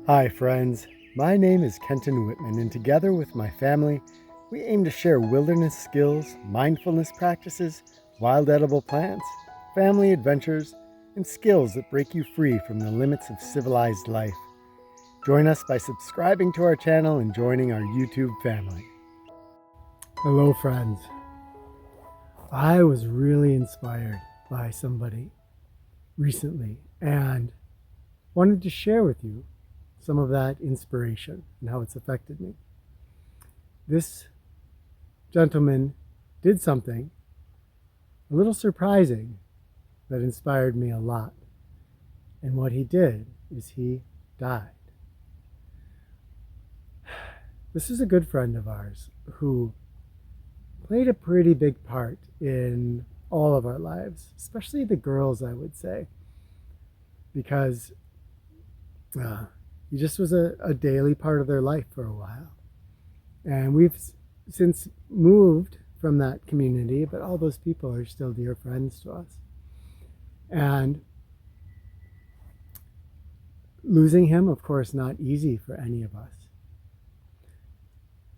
Hi, friends. My name is Kenton Whitman, and together with my family, we aim to share wilderness skills, mindfulness practices, wild edible plants, family adventures, and skills that break you free from the limits of civilized life. Join us by subscribing to our channel and joining our YouTube family. Hello, friends. I was really inspired by somebody recently and wanted to share with you some of that inspiration and how it's affected me. This gentleman did something a little surprising that inspired me a lot. And what he did is he died. This is a good friend of ours who played a pretty big part in all of our lives, especially the girls, I would say, because he just was a daily part of their life for a while. And we've since moved from that community, but all those people are still dear friends to us. And losing him, of course, not easy for any of us.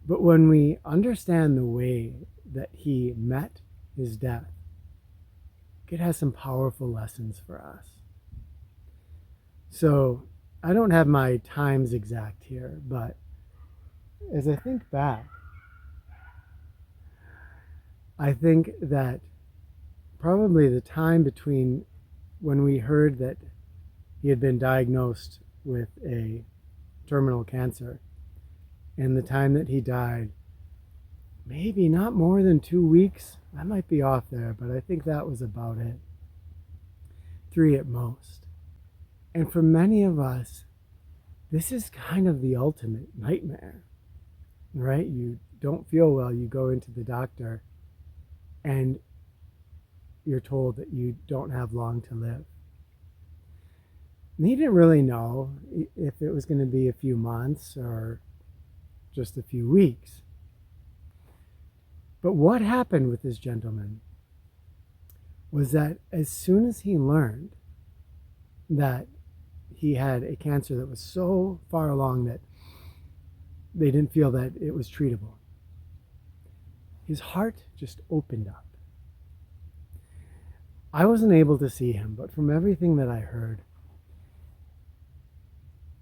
But when we understand the way that he met his death, it has some powerful lessons for us. So I don't have my times exact here, but as I think back, I think that probably the time between when we heard that he had been diagnosed with a terminal cancer and the time that he died, maybe not more than 2 weeks. I might be off there, but I think that was about it. 3 at most. And for many of us, this is kind of the ultimate nightmare, right? You don't feel well, you go into the doctor, and you're told that you don't have long to live. And he didn't really know if it was going to be a few months or just a few weeks. But what happened with this gentleman was that as soon as he learned that he had a cancer that was so far along that they didn't feel that it was treatable, his heart just opened up. I wasn't able to see him, but from everything that I heard,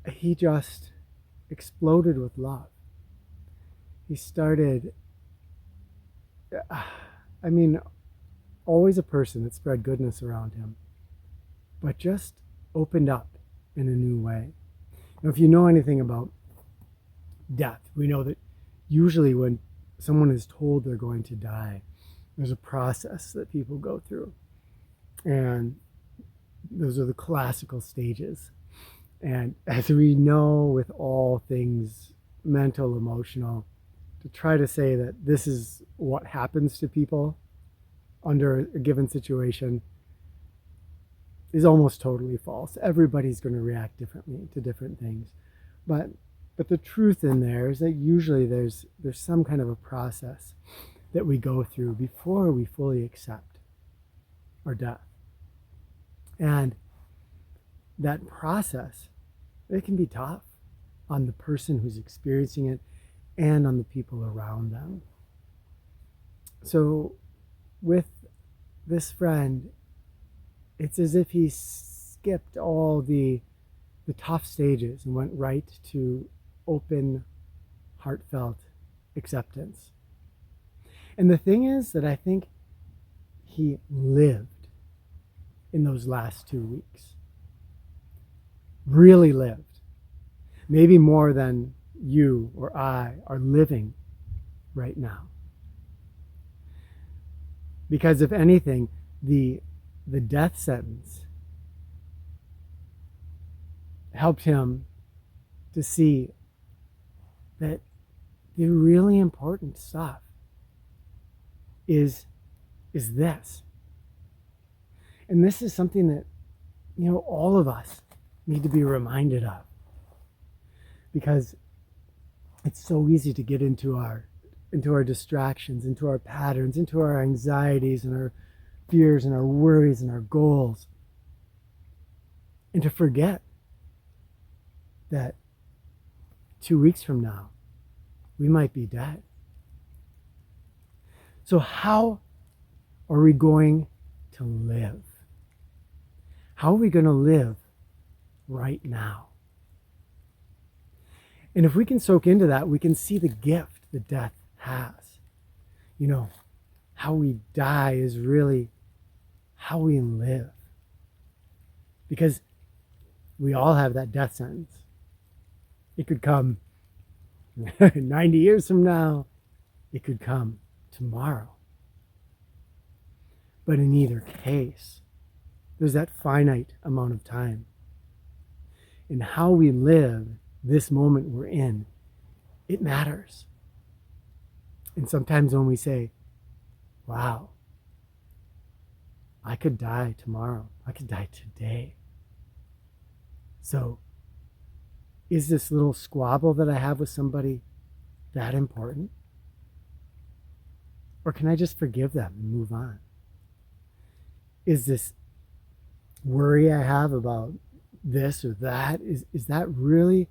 he just exploded with love. He started, always a person that spread goodness around him, but just opened up in a new way. Now, if you know anything about death, we know that usually when someone is told they're going to die, there's a process that people go through. And those are the classical stages. And as we know with all things mental, emotional, to try to say that this is what happens to people under a given situation is almost totally false. Everybody's going to react differently to different things. But the truth in there is that usually there's some kind of a process that we go through before we fully accept our death. And that process, it can be tough on the person who's experiencing it and on the people around them. So with this friend, it's as if he skipped all the tough stages and went right to open, heartfelt acceptance. And the thing is that I think he lived in those last 2 weeks. Really lived. Maybe more than you or I are living right now. Because if anything, the death sentence helped him to see that the really important stuff is this. And this is something that, all of us need to be reminded of. Because it's so easy to get into our distractions, into our patterns, into our anxieties and our fears and our worries and our goals. And to forget that 2 weeks from now, we might be dead. So how are we going to live? How are we going to live right now? And if we can soak into that, we can see the gift that death has. You know, how we die is really how we live. Because we all have that death sentence. It could come 90 years from now. It could come tomorrow. But in either case, there's that finite amount of time. And how we live this moment we're in, it matters. And sometimes when we say, wow, I could die tomorrow, I could die today. So is this little squabble that I have with somebody that important? Or can I just forgive them and move on? Is this worry I have about this or that, is that really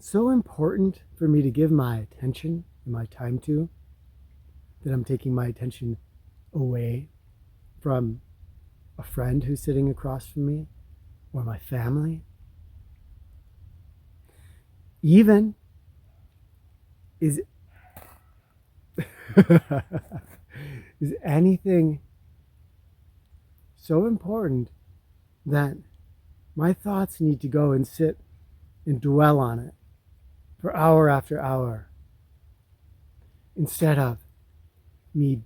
so important for me to give my attention and my time to, that I'm taking my attention away from a friend who's sitting across from me or my family? Even is is anything so important that my thoughts need to go and sit and dwell on it for hour after hour, instead of me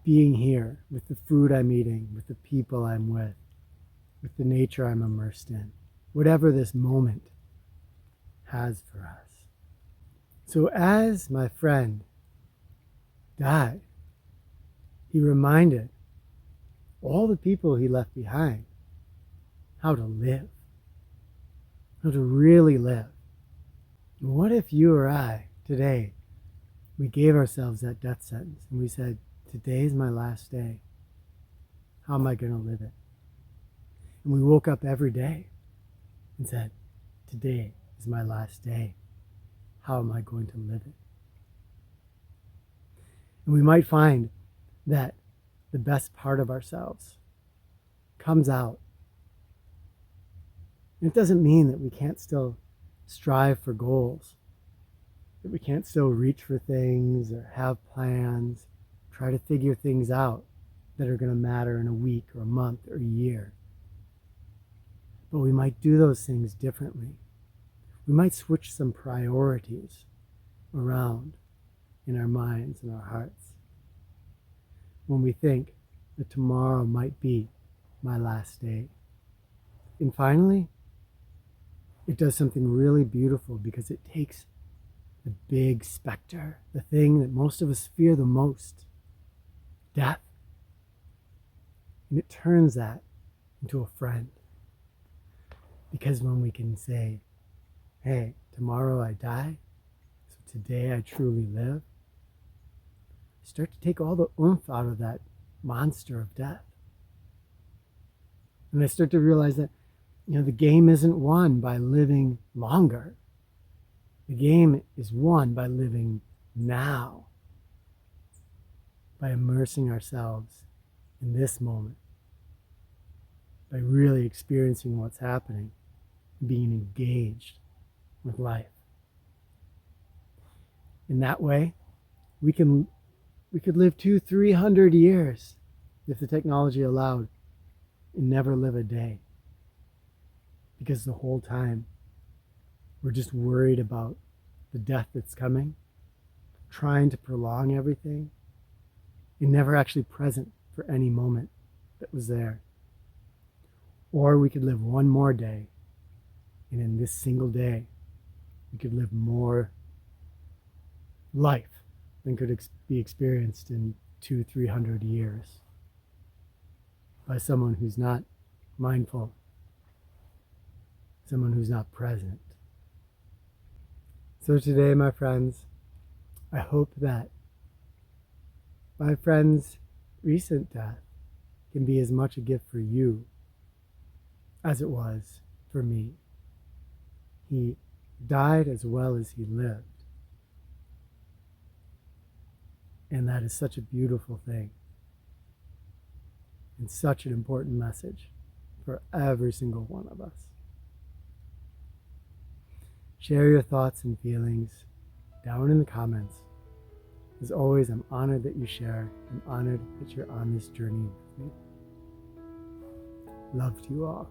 being here with the food I'm eating, with the people I'm with the nature I'm immersed in, whatever this moment has for us. So as my friend died, he reminded all the people he left behind how to live, how to really live. And what if you or I today, we gave ourselves that death sentence and we said, today's my last day. How am I going to live it? And we woke up every day and said, today is my last day. How am I going to live it? And we might find that the best part of ourselves comes out. And it doesn't mean that we can't still strive for goals, that we can't still reach for things or have plans, try to figure things out that are going to matter in a week or a month or a year. But we might do those things differently. We might switch some priorities around in our minds and our hearts when we think that tomorrow might be my last day. And finally, it does something really beautiful because it takes the big specter, the thing that most of us fear the most, death, and it turns that into a friend. Because when we can say, hey, tomorrow I die, so today I truly live, start to take all the oomph out of that monster of death. And I start to realize that, the game isn't won by living longer. The game is won by living now, by immersing ourselves in this moment, by really experiencing what's happening, being engaged with life. In that way, we could live 200-300 years if the technology allowed, and never live a day. Because the whole time we're just worried about the death that's coming, trying to prolong everything, and never actually present for any moment that was there. Or we could live one more day, and in this single day, we could live more life than could be experienced in 200-300 years by someone who's not mindful, someone who's not present. So today, my friends, I hope that my friend's recent death can be as much a gift for you as it was for me. He died as well as he lived. And that is such a beautiful thing and such an important message for every single one of us. Share your thoughts and feelings down in the comments. As always, I'm honored that you share. I'm honored that you're on this journey with me. Love to you all.